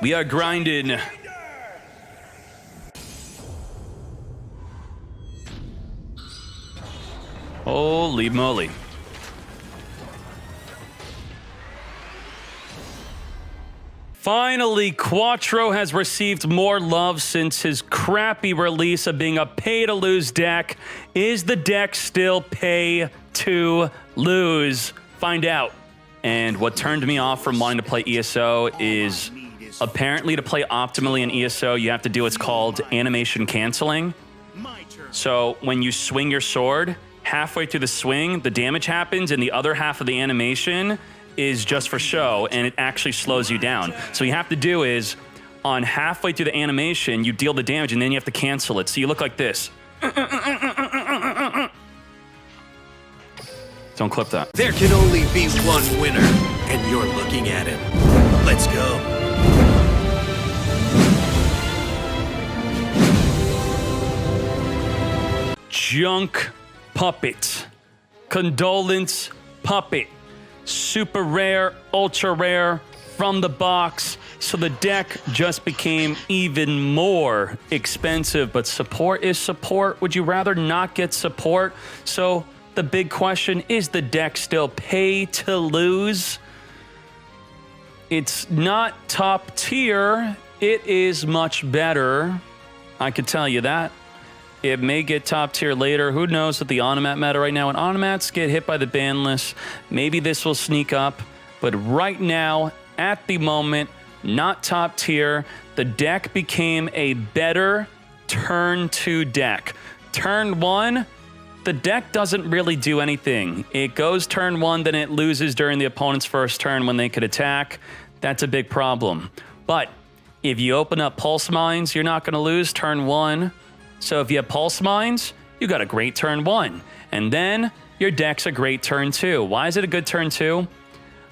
We are grinding. Holy moly. Finally, Quattro has received more love since his crappy release of being a pay-to-lose deck. Is the deck still pay-to-lose? Find out. And what turned me off from wanting to play ESO is apparently to play optimally in ESO, you have to do what's called animation canceling. So when you swing your sword, halfway through the swing, the damage happens, and the other half of the animation is just for show, and it actually slows you down. So what you have to do is, on halfway through the animation, you deal the damage, and then you have to cancel it. So you look like this. Don't clip that. There can only be one winner, and you're looking at him. Let's go. Junk Puppet. Condolence Puppet. Super rare, ultra rare, from the box. So the deck just became even more expensive, but support is support. Would you rather not get support? So the big question, is the deck still pay to lose? It's not top tier. It is much better. I could tell you that. It may get top tier later. Who knows with the Onomat meta right now? When Onomats get hit by the ban list, maybe this will sneak up. But right now, at the moment, not top tier. The deck became a better turn 2 deck. Turn 1, the deck doesn't really do anything. It goes turn 1, then it loses during the opponent's first turn when they could attack. That's a big problem. But if you open up Pulse Mines, you're not going to lose turn 1. So if you have Pulse Mines, you got a great turn 1. And then your deck's a great turn 2. Why is it a good turn 2?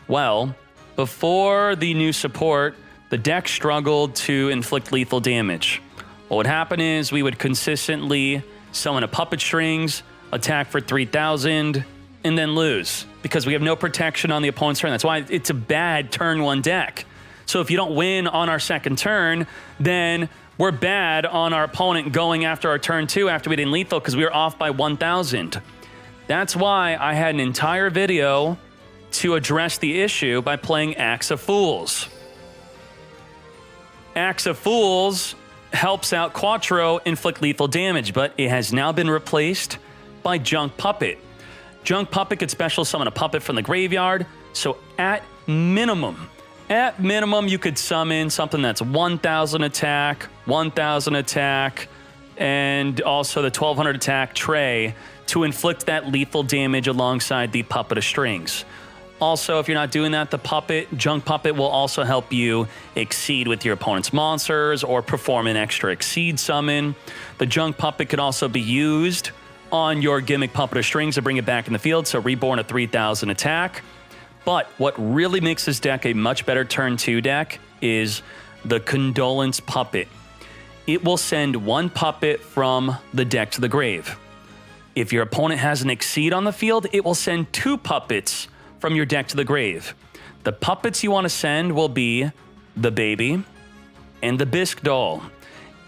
Well, before the new support, the deck struggled to inflict lethal damage. What would happen is we would consistently summon a Puppet Strings, attack for 3,000, and then lose. Because we have no protection on the opponent's turn. That's why it's a bad turn 1 deck. So if you don't win on our second turn, then we're bad on our opponent going after our turn 2 after we didn't lethal because we were off by 1,000. That's why I had an entire video to address the issue by playing Axe of Fools. Axe of Fools helps out Quattro inflict lethal damage, but it has now been replaced by Junk Puppet. Junk Puppet could special summon a puppet from the graveyard, so at minimum, you could summon something that's 1,000 attack, 1,000 attack, and also the 1,200 attack tray to inflict that lethal damage alongside the Puppet of Strings. Also, if you're not doing that, the Junk Puppet will also help you exceed with your opponent's monsters or perform an extra exceed summon. The Junk Puppet could also be used on your Gimmick Puppet of Strings to bring it back in the field, so Reborn a 3,000 attack. But what really makes this deck a much better turn 2 deck is the Condolence Puppet. It will send one puppet from the deck to the grave. If your opponent has an exceed on the field, it will send 2 puppets from your deck to the grave. The puppets you want to send will be the baby and the bisque doll.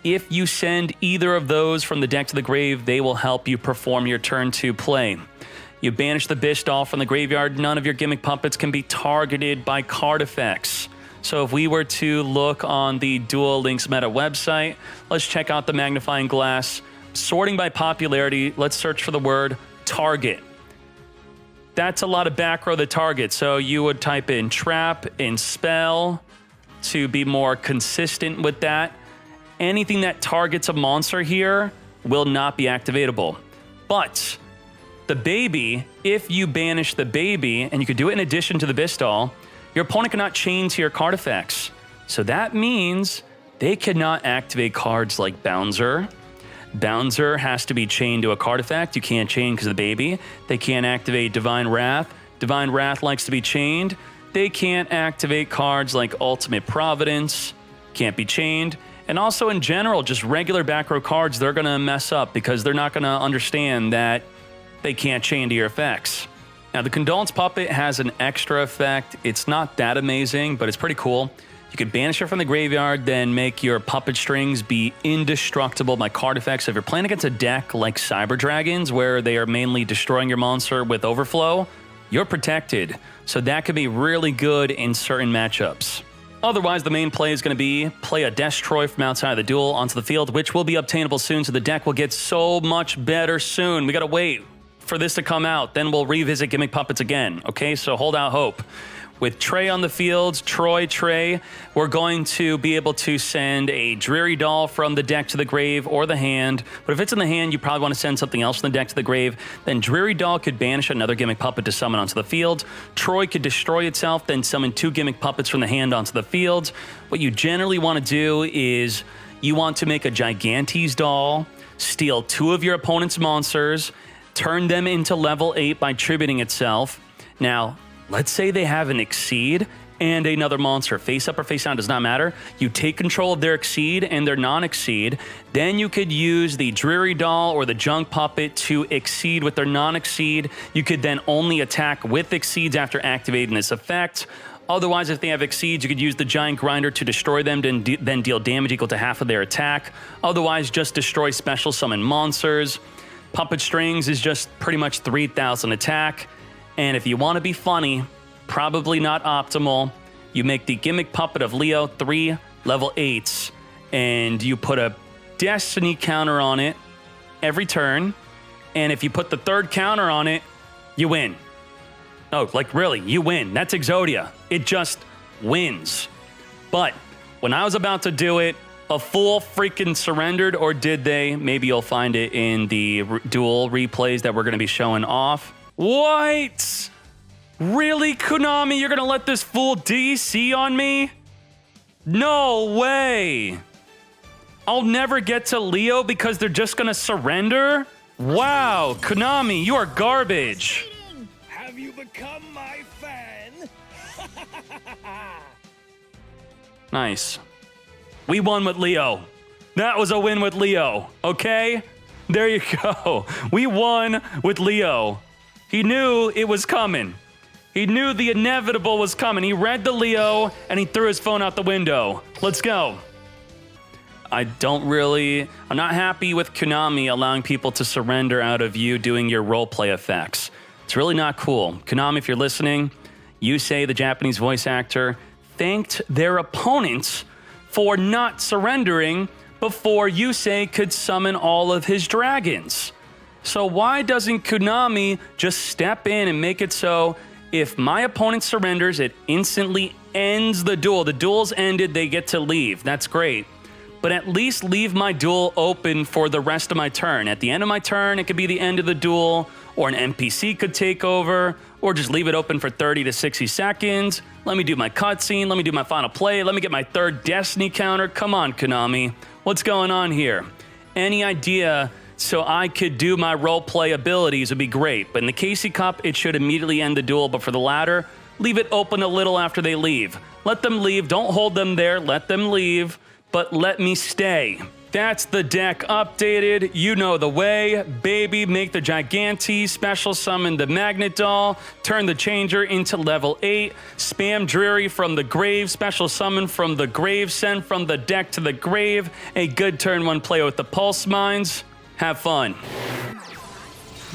If you send either of those from the deck to the grave, they will help you perform your turn 2 play. You banish the bisque doll from the graveyard, none of your Gimmick puppets can be targeted by card effects. So if we were to look on the Duel Links meta website, let's check out the magnifying glass. Sorting by popularity, let's search for the word target. That's a lot of back row the target, so you would type in trap and spell to be more consistent with that. Anything that targets a monster here will not be activatable. But the baby, if you banish the baby, and you could do it in addition to the bisque doll, your opponent cannot chain to your card effects. So that means they cannot activate cards like Bouncer. Bouncer has to be chained to a card effect. You can't chain because of the baby. They can't activate Divine Wrath. Divine Wrath likes to be chained. They can't activate cards like Ultimate Providence. Can't be chained. And also in general, just regular back row cards, they're going to mess up because they're not going to understand that they can't chain to your effects. Now, the Condolence Puppet has an extra effect. It's not that amazing, but it's pretty cool. You could banish it from the graveyard, then make your puppet strings be indestructible by card effects. If you're playing against a deck like Cyber Dragons, where they are mainly destroying your monster with overflow, you're protected. So that could be really good in certain matchups. Otherwise, the main play is going to be play a Destroy from outside of the duel onto the field, which will be obtainable soon, so the deck will get so much better soon. We got to wait for this to come out, then we'll revisit Gimmick Puppets again, okay? So hold out hope. With Trey on the field, Trey, we're going to be able to send a Dreary Doll from the deck to the grave or the hand. But if it's in the hand, you probably want to send something else from the deck to the grave. Then Dreary Doll could banish another Gimmick Puppet to summon onto the field. Troy could destroy itself, then summon 2 Gimmick Puppets from the hand onto the field. What you generally want to do is you want to make a Gigantes Doll, steal 2 of your opponent's monsters, turn them into level 8 by tributing itself. Now, let's say they have an Exceed and another monster. Face up or face down does not matter. You take control of their Exceed and their non-Exceed. Then you could use the Dreary Doll or the Junk Puppet to Exceed with their non-Exceed. You could then only attack with Exceeds after activating this effect. Otherwise, if they have Exceeds, you could use the Giant Grinder to destroy them, then deal damage equal to half of their attack. Otherwise, just destroy special summon monsters. Puppet Strings is just pretty much 3,000 attack. And if you want to be funny, probably not optimal, you make the Gimmick Puppet of Leo 3 level 8s, and you put a Destiny counter on it every turn, and if you put the 3rd counter on it, you win. Oh, like really, you win. That's Exodia. It just wins. But when I was about to do it, a fool freaking surrendered, or did they? Maybe you'll find it in the duel replays that we're going to be showing off. What? Really, Konami? You're gonna let this fool DC on me? No way. I'll never get to Leo because they're just gonna surrender? Wow, Konami, you are garbage. Have you become my fan? Nice. We won with Leo. That was a win with Leo, okay? There you go. We won with Leo. He knew it was coming. He knew the inevitable was coming. He read the Leo, and he threw his phone out the window. Let's go. I'm not happy with Konami allowing people to surrender out of you doing your roleplay effects. It's really not cool. Konami, if you're listening, Yusei, the Japanese voice actor, thanked their opponents for not surrendering before Yusei could summon all of his dragons. So why doesn't Konami just step in and make it so if my opponent surrenders, it instantly ends the duel. The duel's ended, they get to leave. That's great. But at least leave my duel open for the rest of my turn. At the end of my turn, it could be the end of the duel, or an NPC could take over, or just leave it open for 30 to 60 seconds. Let me do my cutscene. Let me do my final play. Let me get my 3rd Destiny counter. Come on, Konami. What's going on here? Any idea so I could do my roleplay abilities would be great. But in the Casey Cup, it should immediately end the duel. But for the latter, leave it open a little after they leave. Let them leave. Don't hold them there. Let them leave. But let me stay. That's the deck updated. You know the way. Baby, make the Gigantes, special summon the Magnet Doll, turn the Changer into level 8, spam Dreary from the grave, special summon from the grave, send from the deck to the grave, a good turn 1 play with the Pulse Mines. Have fun.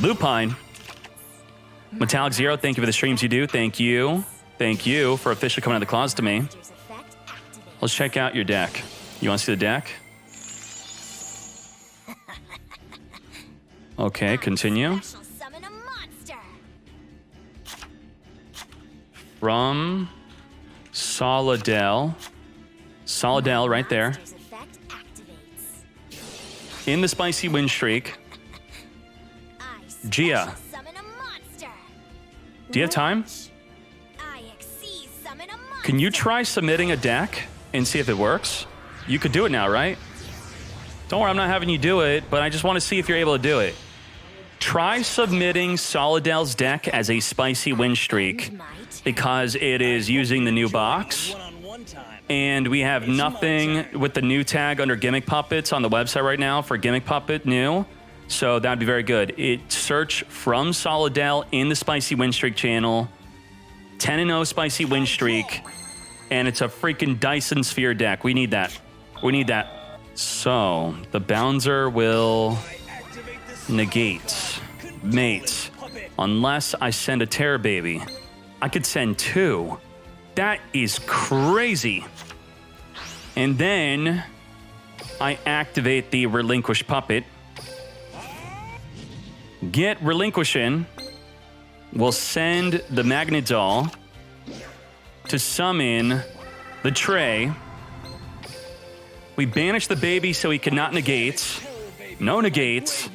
Lupine. Metallic Zero, thank you for the streams you do. Thank you. Thank you for officially coming out of the closet to me. Let's check out your deck. You want to see the deck? Okay, continue. From Solidel. Solidel right there. In the spicy win streak. Gia. Do you have time? Can you try submitting a deck and see if it works? You could do it now, right? Don't worry, I'm not having you do it, but I just want to see if you're able to do it. Try submitting Solidel's deck as a spicy win streak because it is using the new box. And we have nothing with the new tag under Gimmick Puppets on the website right now for Gimmick Puppet new. So that'd be very good. Search from Solidel in the Spicy Win Streak channel. 10-0 Spicy Win Streak. And it's a freaking Dyson Sphere deck. We need that. We need that. So, the Bouncer will negate. Mate. Unless I send a Terror Baby. I could send 2. That is crazy. And then I activate the Relinquish Puppet. Get Relinquishing. We'll send the Magnedoll to summon the Tray. We banish the baby so he cannot negate. No negates.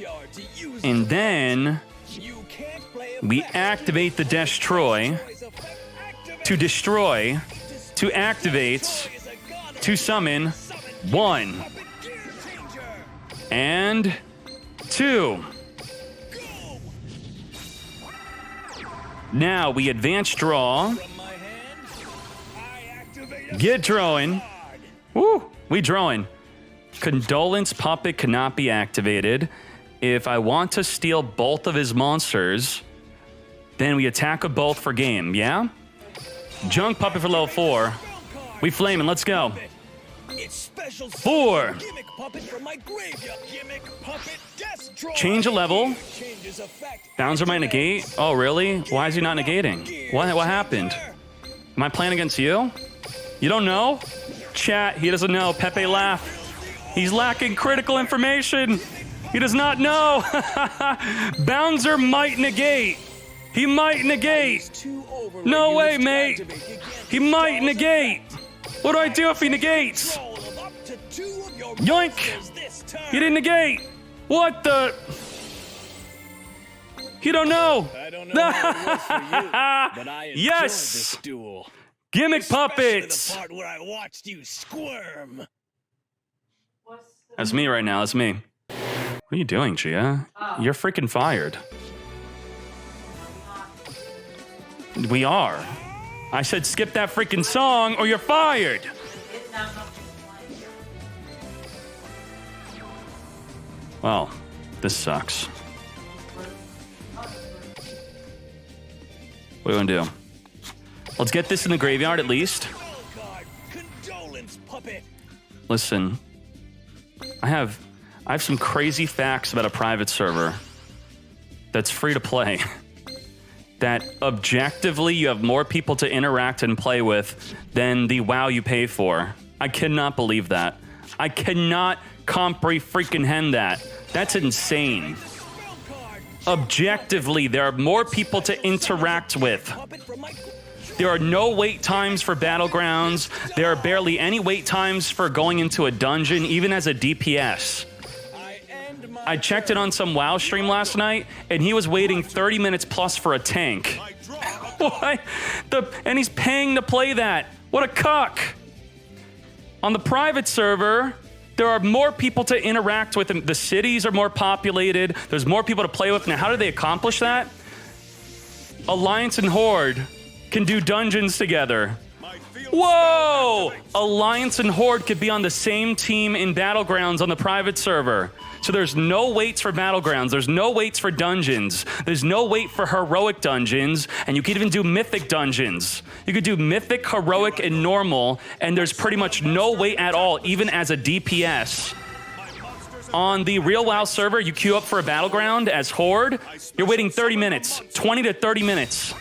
And then we activate the Destroy to destroy, to activate, to summon 1 and 2. Now we advance draw. Get drawing. Woo, we drawing. Condolence Puppet cannot be activated. If I want to steal both of his monsters, then we attack with both for game, yeah? Junk Puppet for level 4. We flaming, let's go. 4. Change a level. Bouncer might negate. Oh, really? Why is he not negating? What happened? Am I playing against you? You don't know? Chat, he doesn't know. Pepe laugh. He's lacking critical information. He does not know. Bouncer might negate. He might negate. No way, mate. He might negate. What do I do if he negates? Yoink. He didn't negate. What the? You don't know. I don't know how it was for you, but I enjoyed Yes. this duel. Gimmick Especially puppets. the part where I watched you squirm. That's me right now. That's me. What are you doing, Gia? You're freaking fired. We are. I said skip that freaking song or you're fired. Well, this sucks. What are we gonna do? Let's get this in the graveyard at least. Condolence puppet. Listen, I have some crazy facts about a private server that's free to play. That objectively you have more people to interact and play with than the WoW you pay for. I cannot believe that. I cannot comprehend that. That's insane. Objectively, there are more people to interact with. There are no wait times for Battlegrounds. There are barely any wait times for going into a dungeon, even as a DPS. I checked it on some WoW stream last night, and he was waiting 30 minutes plus for a tank. What? And he's paying to play that. What a cuck. On the private server, there are more people to interact with. The cities are more populated. There's more people to play with. Now, how do they accomplish that? Alliance and Horde can do dungeons together. Whoa! Alliance and Horde could be on the same team in Battlegrounds on the private server. So there's no waits for Battlegrounds. There's no waits for dungeons. There's no wait for heroic dungeons. And you could even do mythic dungeons. You could do mythic, heroic, and normal. And there's pretty much no wait at all, even as a DPS. On the real WoW server, you queue up for a Battleground as Horde. You're waiting 30 minutes, 20 to 30 minutes.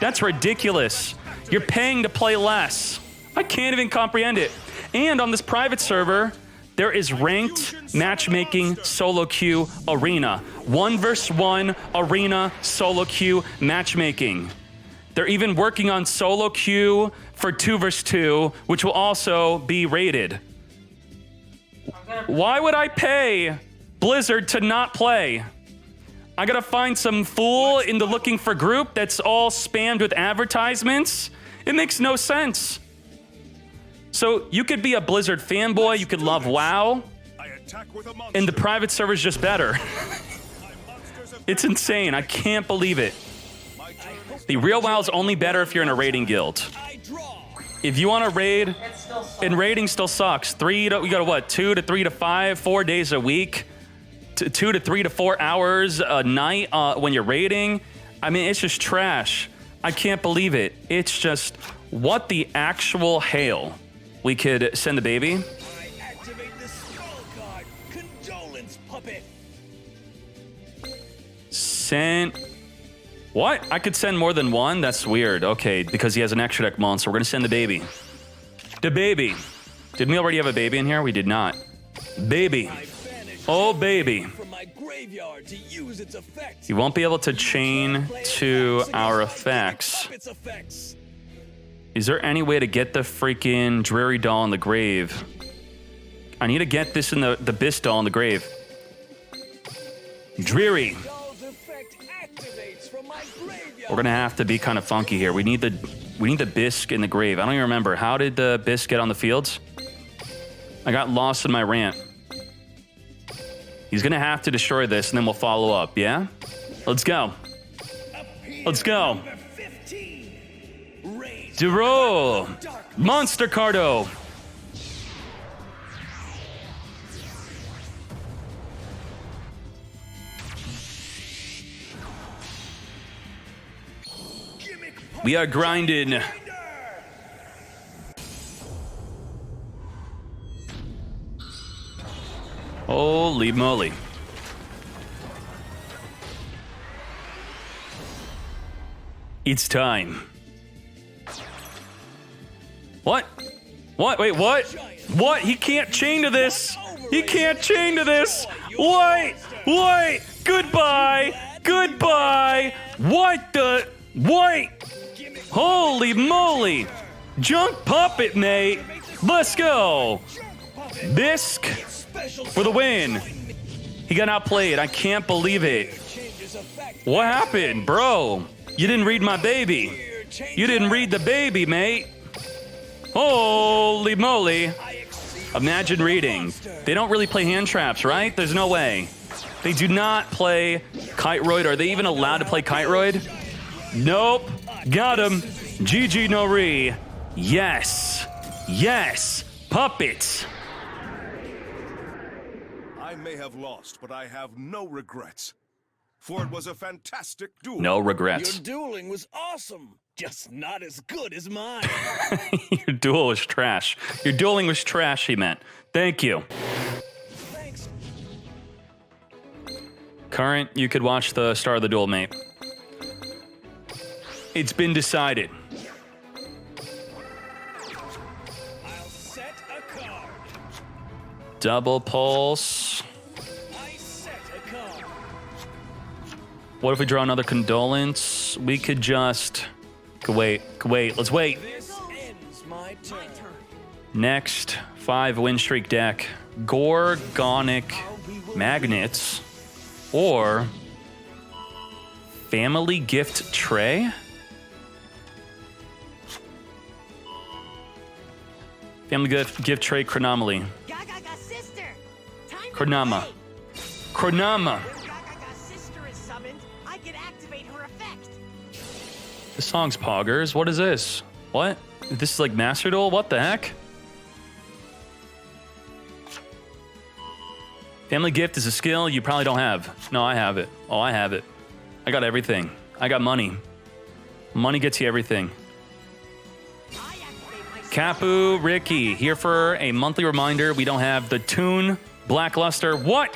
That's ridiculous. You're paying to play less. I can't even comprehend it. And on this private server, there is ranked matchmaking solo queue arena. 1 versus 1 arena solo queue matchmaking. They're even working on solo queue for 2 versus 2, which will also be rated. Why would I pay Blizzard to not play? I gotta find some fool in the looking for group that's all spammed with advertisements? It makes no sense. So you could be a Blizzard fanboy, you could love WoW, and the private server's just better. It's insane, I can't believe it. The real WoW's only better if you're in a raiding guild. If you want to raid, and raiding still sucks. You got what, 2 to 3 to 5, 4 days a week? 2 to 3 to 4 hours a night when you're raiding. I mean, it's just trash. I can't believe it. It's just What the actual hail? We could send the baby. I activate the skull card. Condolence puppet. Send... What? I could send more than one? That's weird. Okay, because he has an extra deck monster. We're going to send the baby. The baby. Did we already have a baby in here? We did not. Baby. Oh, baby. From my graveyard to use its effect. You won't be able to chain to our effects. Puppet's effects. Is there any way to get the freaking Dreary Doll in the grave? I need to get this in the Bis Doll in the grave. Dreary. Doll's effect activates from my graveyard. We're gonna have to be kind of funky here. We need the bisque in the grave. I don't even remember. How did the bisque get on the fields? I got lost in my rant. He's gonna have to destroy this, and then we'll follow up. Yeah, let's go. Let's go. Number 15. Raise Duel. Monster Cardo. Gimmick We are grinding. Puppet. Holy moly. It's time. What? What? Wait, what? What? He can't chain to this. He can't chain to this. Wait. Wait. Goodbye. Goodbye. What the? Wait. Holy moly. Junk puppet, mate. Let's go. Bisque for the win. He got outplayed. I can't believe it. What happened, bro? You didn't read my baby. You didn't read the baby, mate. Holy moly. Imagine reading. They don't really play hand traps, right? There's no way. They do not play Kiteroid. Are they even allowed to play Kiteroid? Nope. Got him. GG no re. Yes. Yes. Puppets. I may have lost, but I have no regrets. For it was a fantastic duel. No Your regrets. dueling was awesome, just not as good as mine. Your duel was trash. Your dueling was trash, he meant. Thank you. Thanks. Current, you could watch the start of the duel, mate. It's been decided. I'll set a card. Double pulse. I set a card. What if we draw another condolence? We could just... Wait, let's wait. This ends my turn. Next, 5 win streak deck. Gorgonic Magnets. Or... Family Gift Tray? Family Gift Tray Chronomaly. Sister. Time to Chronama. play. Chronama. When Gaga's sister is summoned, I can activate her effect. This song's poggers. What is this? What? This is like Master Duel? What the heck? Family Gift is a skill you probably don't have. No, I have it. Oh, I have it. I got everything. I got money. Money gets you everything. I activate my Capu Ricky, here for a monthly reminder. We don't have the Toon Blackluster. What?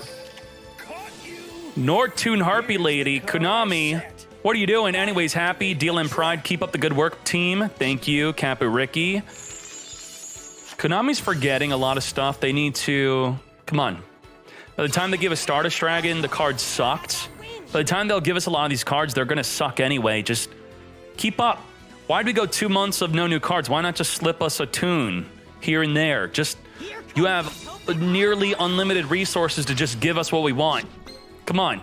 Caught you. Nordtoon Harpy Lady. Konami. What are you doing? Anyways, happy. Deal in pride. Keep up the good work, team. Thank you, Capu Ricky. Konami's forgetting a lot of stuff. They need to... Come on. By the time they give us Stardust Dragon, the card sucked. By the time they'll give us a lot of these cards, they're going to suck anyway. Just keep up. Why'd we go 2 months of no new cards? Why not just slip us a Toon here and there? Just, you have nearly unlimited resources to just give us what we want. Come on.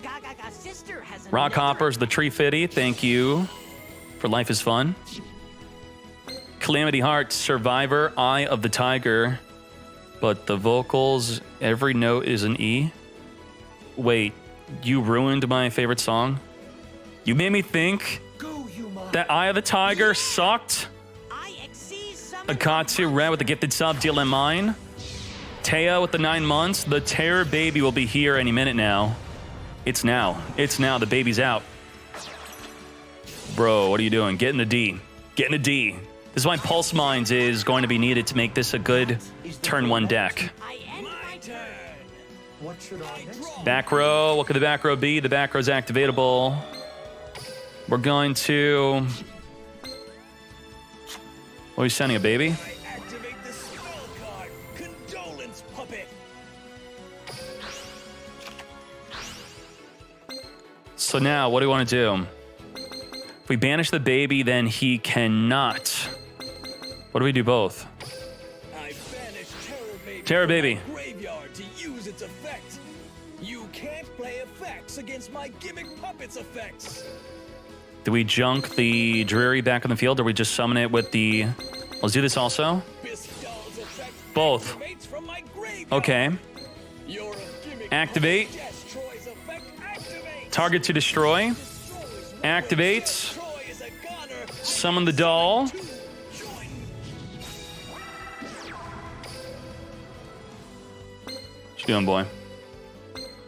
Gaga's sister has Rock another- Hoppers, the Tree Fitty, thank you for Life is Fun. Calamity Heart, Survivor, Eye of the Tiger. But the vocals, every note is an E. Wait, you ruined my favorite song? You made me think that Eye of the Tiger sucked? I exceed summon Akatsu Red with the gifted sub, deal in mine. Taya with the 9 months. The Terror Baby will be here any minute now. It's now. It's now. The baby's out. Bro, what are you doing? Get in the D. Getting a D. This is why Pulse Mines is going to be needed to make this a good turn 1 deck. I end my turn. What should I next? Back row. What could the back row be? The back row is activatable. We're going to... What are you sending, a baby? I activate the spell card. Condolence puppet. So now, what do we want to do? If we banish the baby, then he cannot. What do we do both? I banish Terror Baby. from my graveyard to use its effect. You can't play effects against my Gimmick puppet's effects. Do we junk the Dreary back on the field, or we just summon it with the... Let's do this also. Bistal's effect Both. activates from my graveyard. Okay. Your Gimmick Activate. puppet destroys effect activates. Target to destroy. Destroys one Activates. Troy is a goner. Summon the doll. Join. What you doing, boy?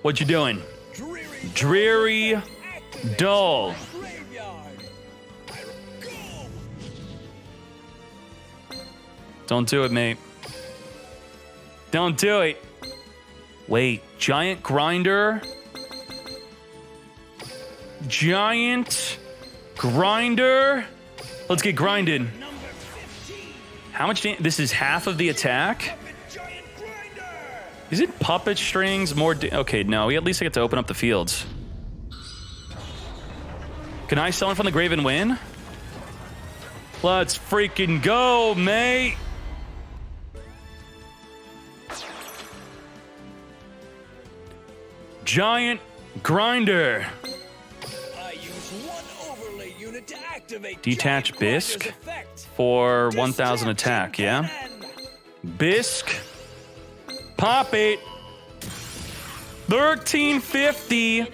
What you doing? Dreary Dreary doll. graveyard. Go. Don't do it, mate. Don't do it. Wait, giant grinder? Giant grinder? Let's get grinded. Number 15. How much this is half of the attack? Puppet giant grinder. Is it puppet strings? More okay, no, we at least get to open up the fields. Can I summon from the grave and win? Let's freaking go, mate! Giant grinder. I use one overlay unit to activate Detach Giant Grinder's Bisque effect. for 1,000 attack, yeah? Bisque. Pop it. 1350. I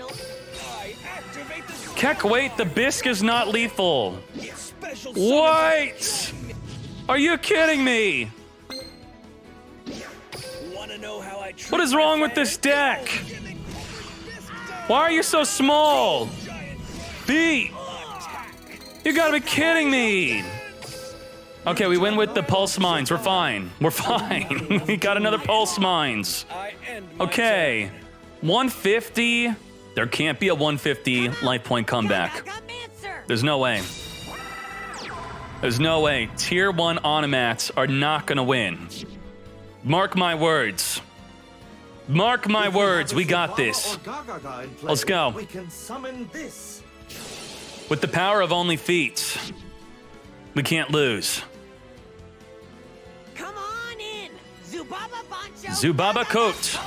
activate the Keck, wait, the Bisque is not lethal. Its special What? Are you kidding me? Wanna know how I treat What is my wrong with this fans? deck? Gimmick Bisque Why are you so small? giant B. attack. You gotta be kidding me. Okay, we win with the Pulse Mines. We're fine. We're fine. We got another Pulse Mines. I end my Okay. 150. There can't be a 150 life point comeback. Mancer. There's no way. There's no way. Tier 1 Automats are not gonna win. Mark my words. Mark my words. We got this. Let's go. We can summon this. With the power of only feats, we can't lose. Come on in. Zubaba Bancho. Zubaba Coat.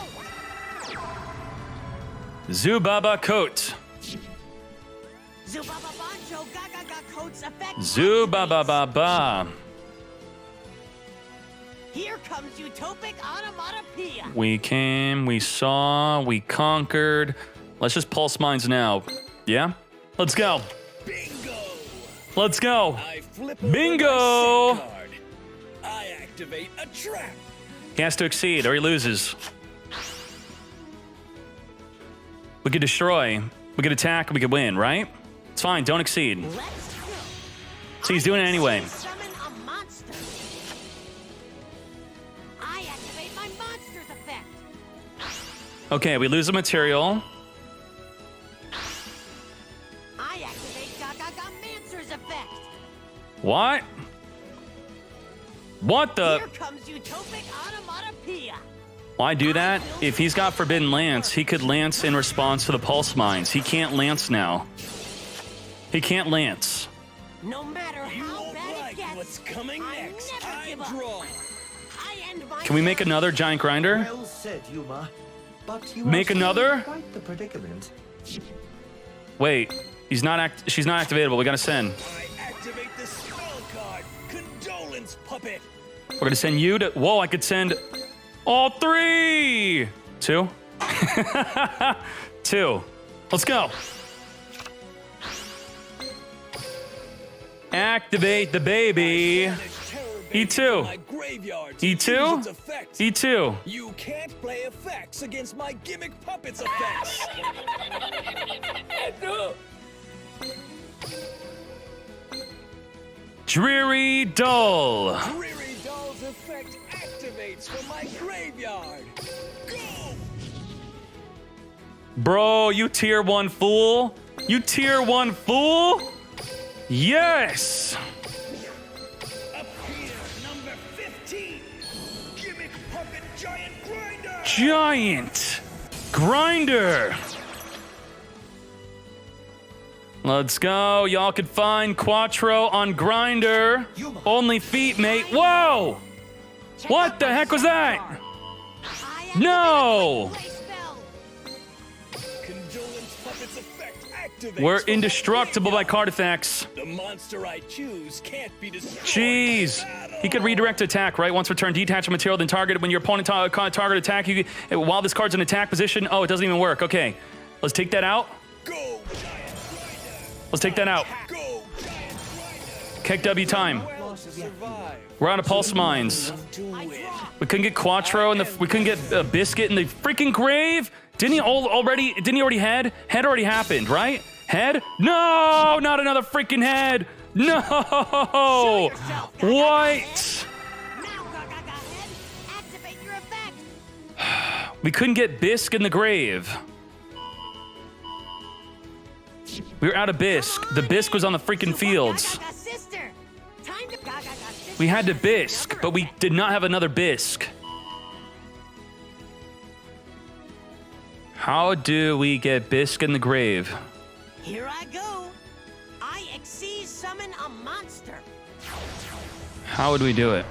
Zubaba Coat. Zubaba Bancho Gaga Coat's effect. Zubaba-ba-ba. Here comes Utopic Onomatopoeia. We came, we saw, we conquered. Let's just Pulse Mines now. Yeah? Let's go. Bingo! Let's go. I flip over Bingo! my set card. I activate a trap. He has to exceed or he loses. We could destroy, we could attack, we could win, right? It's fine, don't exceed. Let's go. See, he's doing it anyway. Summon a monster. I activate my monster's effect. Okay, we lose a material. I activate Gaga Mancer's effect. What? What the? Here comes Utopic Onomatopoeia. Why do that? If he's got Forbidden Lance, he could Lance in response to the Pulse Mines. He can't Lance now. He can't Lance. No matter You how won't bad it like gets, what's coming I next. never I give up. draw. I end my Can we make turn. another Giant Grinder? Well said, Yuma. But you Make are still another? in quite the predicament. Wait, she's not activatable. We gotta send. I activate the spell card. Condolence puppet. We're gonna send you to. Whoa, I could send all 3. 2. 2. Let's go. Activate the baby. E2. My graveyard to E2? use its effects. E2. You can't play effects against my Gimmick puppet's effects. Dreary Dull. Dreary Dull's effect activates from my graveyard. Go! Bro, you tier 1 fool. You tier 1 fool. Yes. Up here, number 15. Gimmick Puppet Giant Grinder. Giant Grinder. Let's go. Y'all could find Quattro on Grinder. Only feet, mate. Whoa! What the heck was that? No! Condolence Puppet's effect activates. We're from my indestructible by graveyard. card effects. The monster I choose can't be destroyed. Jeez. He could redirect attack, right? Once return detach material, then target it. When your opponent target attack, you while this card's in attack position. Oh, it doesn't even work. Okay. Let's take that out. Go, Giant Grinder. Let's take that out. Go, Giant Grinder. Kick W time. Well, survive. We're out of pulse mines. To win. We couldn't get Quattro and we couldn't get Biscuit in the freaking grave. Didn't he already head? Head already happened, right? Head? No, not another freaking head. No. What? Now, Head, activate your effect. We couldn't get Bisque in the grave. We were out of Bisque. The Bisque was on the freaking fields. Sister. Time to sister. We had to Bisque, but we did not have another Bisque. How do we get Bisque in the grave? Here I go. I exceed summon a monster. How would we do it?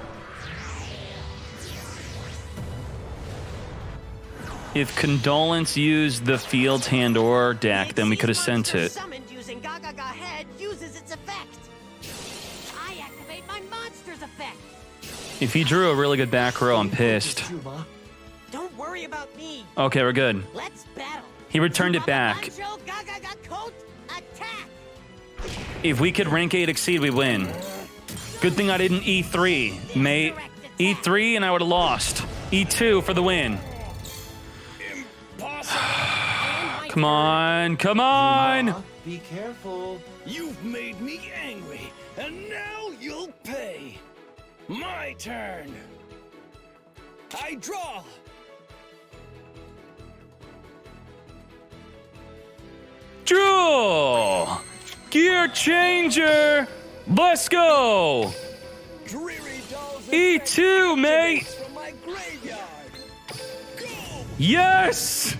If Condolence used the Field's Hand or deck, then we could have sent it. Summoned using Head uses its effect. I activate my monster's effect. If he drew a really good back row, I'm pissed. Yuma. Don't worry about me. Okay, we're good. Let's battle. He returned it back. Banjo, coat, attack. If we could rank 8 exceed, we win. Good thing I didn't E3, mate. E3 and I would have lost. E2 for the win. Come on, come on! Yuma, be careful. You've made me angry, and now you'll pay. My turn. I draw. Draw! Gear changer! Let's go! Dreary Doll's E2, mate! from my graveyard. Go! Yes!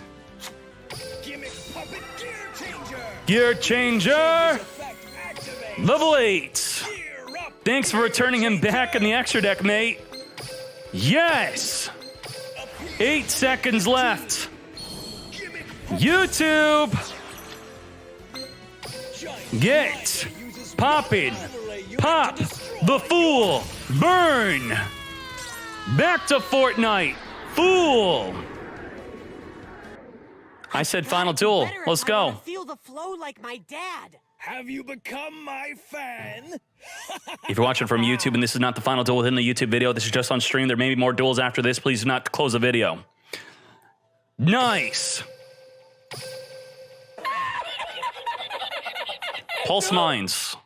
Gimmick Puppet Gear Changer. Gear changer! Effect activate. Level 8. Gear up. Thanks for returning him back in the extra deck, mate. Yes! 8 seconds left. Gimmick YouTube! Giant Get Grinder uses poppin'! overlay unit Pop to destroy the fool! Burn! Back to Fortnite! Fool! I said final duel. Better Let's if I wanna go. Feel the flow like my dad. Have you become my fan? If you're watching from YouTube and this is not the final duel within the YouTube video, this is just on stream. There may be more duels after this. Please do not close the video. Nice! Pulse Mines.